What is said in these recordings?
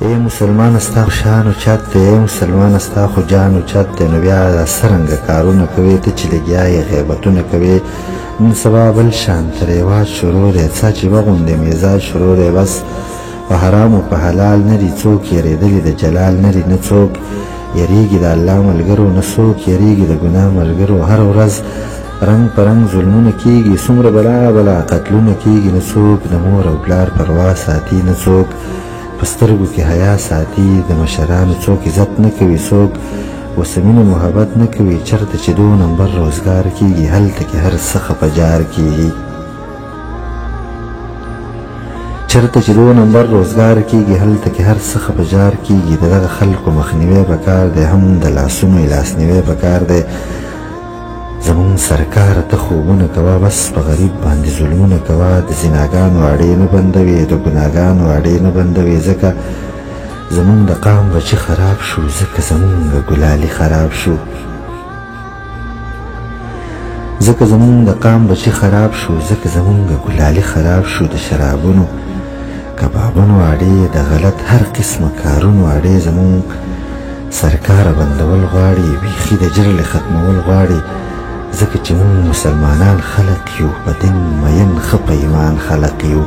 ای مسلمان ستا شان او چت دی، ای مسلمان ستا خو جان او چت دی، نو بیا دا څرنګه کارونه کوې ته چې لګیا یې غیبتونه کوې. نن سبا بل شان ته رواج شروع دی، څه چې غوندې مزاج شروع دی، بس په حرام او په حلال نه دي څوک یېرېدلي، د جلال نه دي نه څوک یریږي د الله ملګرو، نه څوک یریږي د ګناه ملګرو. هر ورځ رنګ په رنګ ظلمونه کیږي، څومره بلا بلا قتلونه کیږي، نه څوک د مور او پلار پروا ساتي، نه څوک په سترګو کې حیا ساتي، د مشرانو څوک عزت نه کوي، څوک اوس مینه محبت نه کوي. چرته چې 2 نمبر روزګار کیږي هلته کې هر څه خفجار کیږي، چرته چې 2 نمبر روزګار کیږي هلته کې هر څه خفجار کیږي. دغه خلکو مخنیوی پکار دی، هم د لاسونو لاسنیوی پکار دی. زمون سرکار ته خوبونه کوه، بس په غریب باندې ظلمونه کوه، د زناګانو اړې نه بندوي، د ګناګانو اړې نه بندوي. ځکه زمون د قام بچي خراب شو، ځکه زمون د ګلالي خراب شو، ځکه زمون د قام بچي خراب شو، ځکه زمون د ګلالي خراب شو. د شرابونو کبابونو اړې، د غلط هر قسمه کارونو اړې زمون سرکار بندول غواړي، بیخي د جرل ختمول غواړي. ځکه چې مون مسلمانان خلق یو، په دین مین ښه په ایمان خلق یو.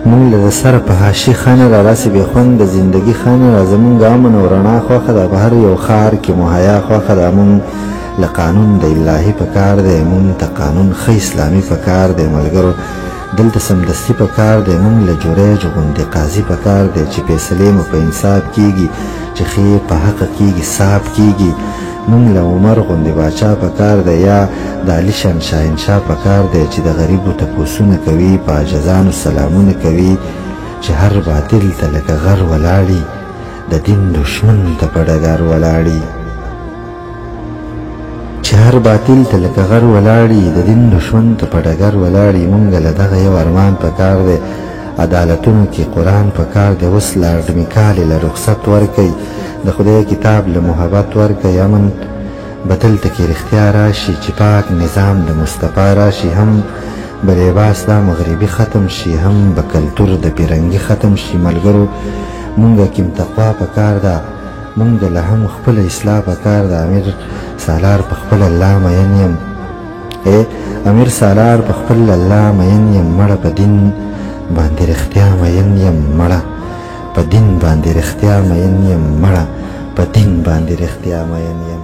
مونږ له سره په حاشي خانه را راسې بې خوند د زندګي خانه را، زمونږ امن او رڼا خوښه ده، په هر یو ښار کې مهیا خوښه ده. مونږ له قانون د الهي پکار دی، مونږ ته قانون ښه اسلامي پکار دی ملګرو، دلته سمدستي پکار دی. مونږ له جوریج غوندې قاضي پکار دی چې فیصلې مو په انصاف کیږي، چې ښې په حق کیږي صاف کیږي. مونږ له عمر غوندې باچا پکار دی، یا د علي شان شاهنشاه پکار دی چې د غریبو تپوسونه کوي، په عاجزانو سلامونه کوي، چې هر باطل ته لکه غر ولاړي، د دین دشمن ته په ډګر ولاړي، چې هر باطل ته لکه غر ولاړي، د دین دشمن ته په ډګر ولاړي. مونږ له دغه یو ارمان پکار دی، عدالتونو کې قرآن پکار دی. اوس لارډ میکالې له رخصت ورکوي، د خدای کتاب له محبت ورکوي. امن به دلته کې رښتیا راشي، چې پاک نظام د مصطفی راشي، هم به لباس دا مغربي ختم شي، هم به کلتور د پیرنګي ختم شي. ملګرو مونږه کیم تقوا پکار ده، مونږ له هم خپل اصلاح پکار ده. امیر سالار په خپل الله مین یم، امیر سالار په خپل الله مین یم، مړه په دین باندې رښتیا مین یم، مړه په دین باندې رښتیا مین یم، مړه په دین باندې رښتیا مین یم.